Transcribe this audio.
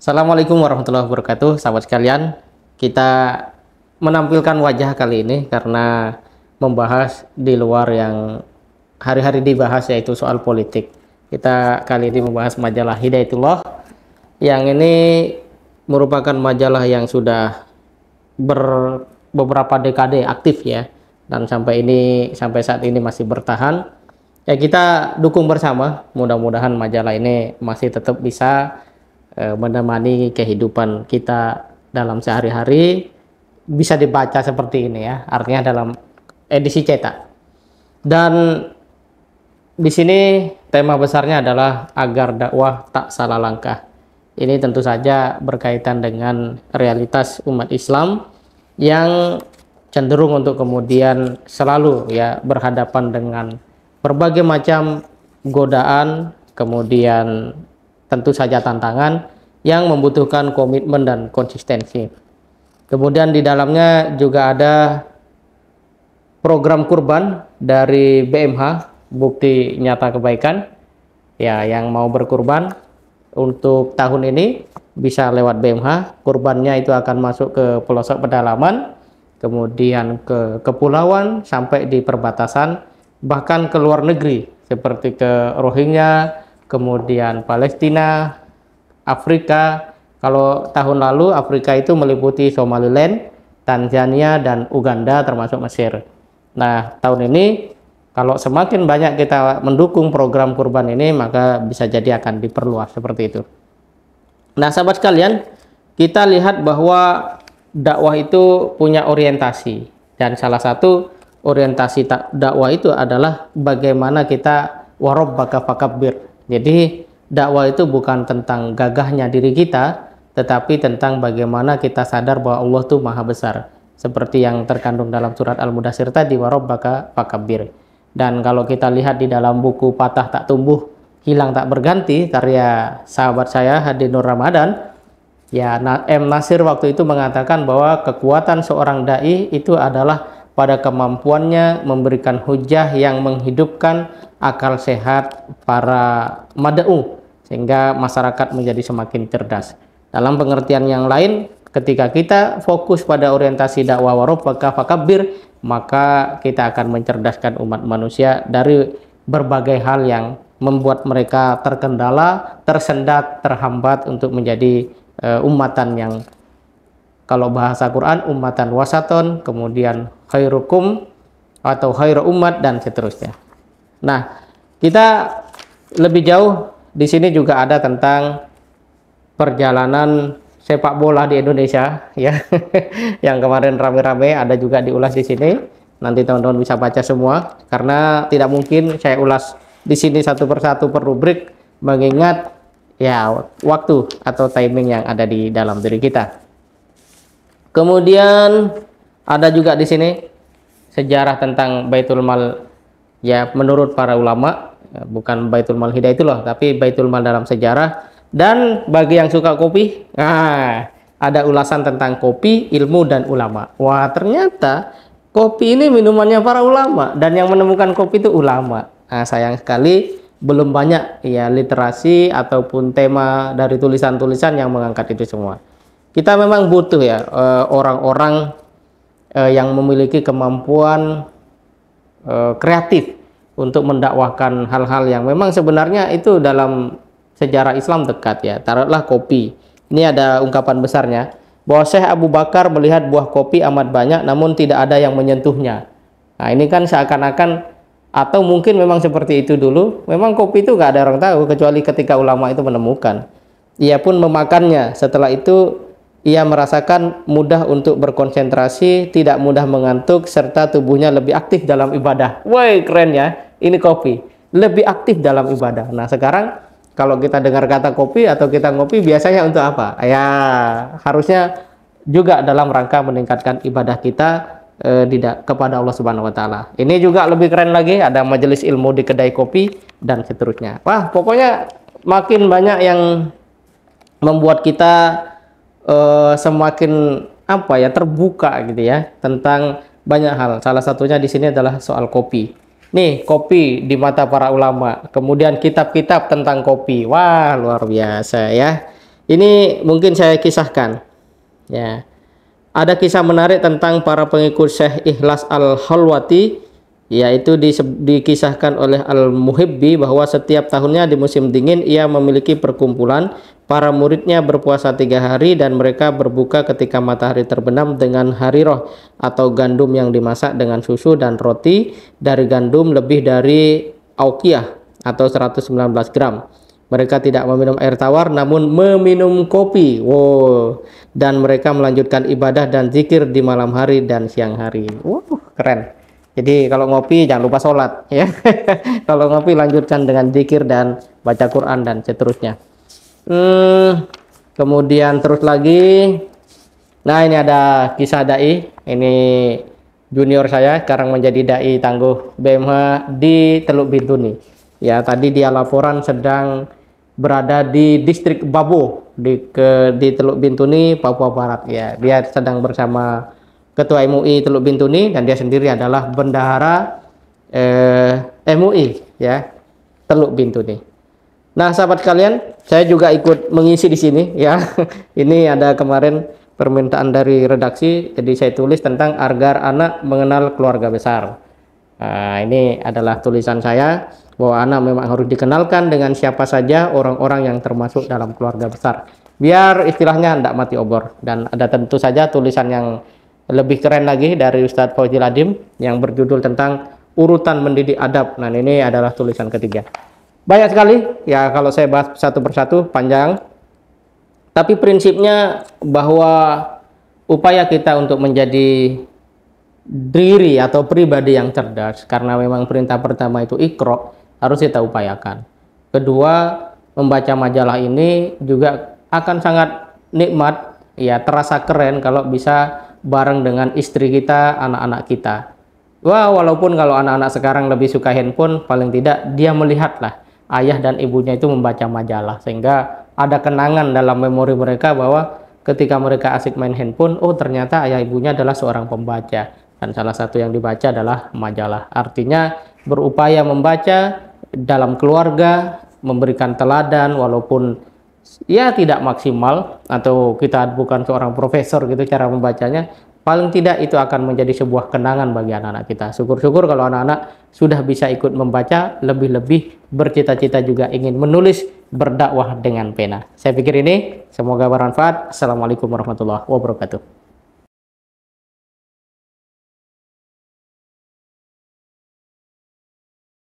Assalamualaikum warahmatullahi wabarakatuh, sahabat sekalian. Kita menampilkan wajah kali ini karena membahas di luar yang hari-hari dibahas, yaitu soal politik. Kita kali ini membahas majalah Hidayatullah, yang ini merupakan majalah yang sudah beberapa dekade aktif ya, dan sampai saat ini masih bertahan. Ya, kita dukung bersama, mudah-mudahan majalah ini masih tetap bisa menemani kehidupan kita dalam sehari-hari, bisa dibaca seperti ini ya, artinya dalam edisi cetak. Dan di sini tema besarnya adalah agar dakwah tak salah langkah. Ini tentu saja berkaitan dengan realitas umat Islam yang cenderung untuk kemudian selalu ya berhadapan dengan berbagai macam godaan, kemudian tentu saja tantangan yang membutuhkan komitmen dan konsistensi. Kemudian di dalamnya juga ada program kurban dari BMH, Bukti Nyata Kebaikan. Ya, yang mau berkurban untuk tahun ini bisa lewat BMH. Kurbannya itu akan masuk ke pelosok pedalaman, kemudian ke kepulauan sampai di perbatasan, bahkan ke luar negeri seperti ke Rohingya, kemudian Palestina, Afrika. Kalau tahun lalu Afrika itu meliputi Somaliland, Tanzania, dan Uganda termasuk Mesir. Nah, tahun ini kalau semakin banyak kita mendukung program kurban ini, maka bisa jadi akan diperluas seperti itu. Nah, sahabat sekalian, kita lihat bahwa dakwah itu punya orientasi, dan salah satu orientasi dakwah itu adalah bagaimana kita warabbaka fakabbir. Jadi dakwah itu bukan tentang gagahnya diri kita, tetapi tentang bagaimana kita sadar bahwa Allah itu maha besar, seperti yang terkandung dalam surat Al-Mudaththir tadi, warabbaka fakabbir. Dan kalau kita lihat di dalam buku Patah Tak Tumbuh, Hilang Tak Berganti, karya sahabat saya Hadi Nur Ramadan, ya, M. Nasir waktu itu mengatakan bahwa kekuatan seorang dai itu adalah pada kemampuannya memberikan hujah yang menghidupkan akal sehat para mad'u, sehingga masyarakat menjadi semakin cerdas. Dalam pengertian yang lain, ketika kita fokus pada orientasi dakwah warabbaka fakabbir, maka kita akan mencerdaskan umat manusia dari berbagai hal yang membuat mereka terkendala, tersendat, terhambat untuk menjadi umatan yang, kalau bahasa Quran, umatan wasaton, kemudian khairukum atau khairu umat, dan seterusnya. Nah, kita lebih jauh di sini juga ada tentang perjalanan sepak bola di Indonesia ya. Yang kemarin rame-rame ada juga diulas di sini. Nanti teman-teman bisa baca semua, karena tidak mungkin saya ulas di sini satu persatu per rubrik, mengingat ya waktu atau timing yang ada di dalam diri kita. Kemudian ada juga di sini sejarah tentang Baitul Mal, ya menurut para ulama, bukan Baitul Mal Hidayatullah, tapi Baitul Mal dalam sejarah. Dan bagi yang suka kopi, nah, ada ulasan tentang kopi, ilmu, dan ulama. Wah, ternyata kopi ini minumannya para ulama, dan yang menemukan kopi itu ulama. Nah, sayang sekali belum banyak ya literasi ataupun tema dari tulisan-tulisan yang mengangkat itu semua. Kita memang butuh ya orang-orang yang memiliki kemampuan kreatif untuk mendakwahkan hal-hal yang memang sebenarnya itu dalam sejarah Islam dekat ya. Taruhlah kopi. Ini ada ungkapan besarnya bahwa Syekh Abu Bakar melihat buah kopi amat banyak namun tidak ada yang menyentuhnya. Nah, ini kan seakan-akan, atau mungkin memang seperti itu dulu, memang kopi itu gak ada orang tahu kecuali ketika ulama itu menemukan. Ia pun memakannya. Setelah itu ia merasakan mudah untuk berkonsentrasi, tidak mudah mengantuk, serta tubuhnya lebih aktif dalam ibadah. Woi, keren ya. Ini kopi. Lebih aktif dalam ibadah. Nah, sekarang kalau kita dengar kata kopi atau kita ngopi, biasanya untuk apa? Ya, harusnya juga dalam rangka meningkatkan ibadah kita kepada Allah Subhanahu wa taala. Ini juga lebih keren lagi, ada majelis ilmu di kedai kopi dan seterusnya. Wah, pokoknya makin banyak yang membuat kita semakin apa ya, terbuka gitu ya tentang banyak hal. Salah satunya di sini adalah soal kopi. Nih, kopi di mata para ulama, kemudian kitab-kitab tentang kopi. Wah, luar biasa ya. Ini mungkin saya kisahkan. Ya, ada kisah menarik tentang para pengikut Syekh Ikhlas Al-Halwati, yaitu dikisahkan oleh Al-Muhibbi bahwa setiap tahunnya di musim dingin ia memiliki perkumpulan. Para muridnya berpuasa 3 hari dan mereka berbuka ketika matahari terbenam dengan hariroh atau gandum yang dimasak dengan susu dan roti dari gandum lebih dari auqiyah atau 119 gram. Mereka tidak meminum air tawar namun meminum kopi. Wow. Dan mereka melanjutkan ibadah dan zikir di malam hari dan siang hari. Wow, keren. Jadi kalau ngopi jangan lupa sholat ya. Kalau ngopi lanjutkan dengan zikir dan baca Quran dan seterusnya. Kemudian terus lagi. Nah, ini ada kisah dai. Ini junior saya sekarang menjadi dai tangguh BMH di Teluk Bintuni. Ya, tadi dia laporan sedang berada di distrik Babo di Teluk Bintuni, Papua Barat. Ya, dia sedang bersama Ketua MUI Teluk Bintuni dan dia sendiri adalah bendahara MUI ya Teluk Bintuni. Nah, sahabat kalian, saya juga ikut mengisi di sini ya. Ini ada kemarin permintaan dari redaksi, jadi saya tulis tentang agar anak mengenal keluarga besar. Nah, ini adalah tulisan saya bahwa anak memang harus dikenalkan dengan siapa saja orang-orang yang termasuk dalam keluarga besar. Biar istilahnya tidak mati obor. Dan ada tentu saja tulisan yang lebih keren lagi dari Ustadz Fauzil Adim yang berjudul tentang urutan mendidik adab. Nah, ini adalah tulisan ketiga. Banyak sekali ya, kalau saya bahas satu persatu panjang, tapi prinsipnya bahwa upaya kita untuk menjadi diri atau pribadi yang cerdas, karena memang perintah pertama itu Iqra, harus kita upayakan. Kedua, membaca majalah ini juga akan sangat nikmat ya, terasa keren kalau bisa bareng dengan istri kita, anak-anak kita. Wah, walaupun kalau anak-anak sekarang lebih suka handphone, paling tidak dia melihatlah ayah dan ibunya itu membaca majalah, sehingga ada kenangan dalam memori mereka bahwa ketika mereka asik main handphone, oh ternyata ayah ibunya adalah seorang pembaca dan salah satu yang dibaca adalah majalah. Artinya berupaya membaca dalam keluarga, memberikan teladan walaupun ya tidak maksimal atau kita bukan seorang profesor gitu cara membacanya, paling tidak itu akan menjadi sebuah kenangan bagi anak-anak kita. Syukur-syukur kalau anak-anak sudah bisa ikut membaca, lebih-lebih bercita-cita juga ingin menulis, berdakwah dengan pena. Saya pikir ini semoga bermanfaat. Assalamualaikum warahmatullahi wabarakatuh.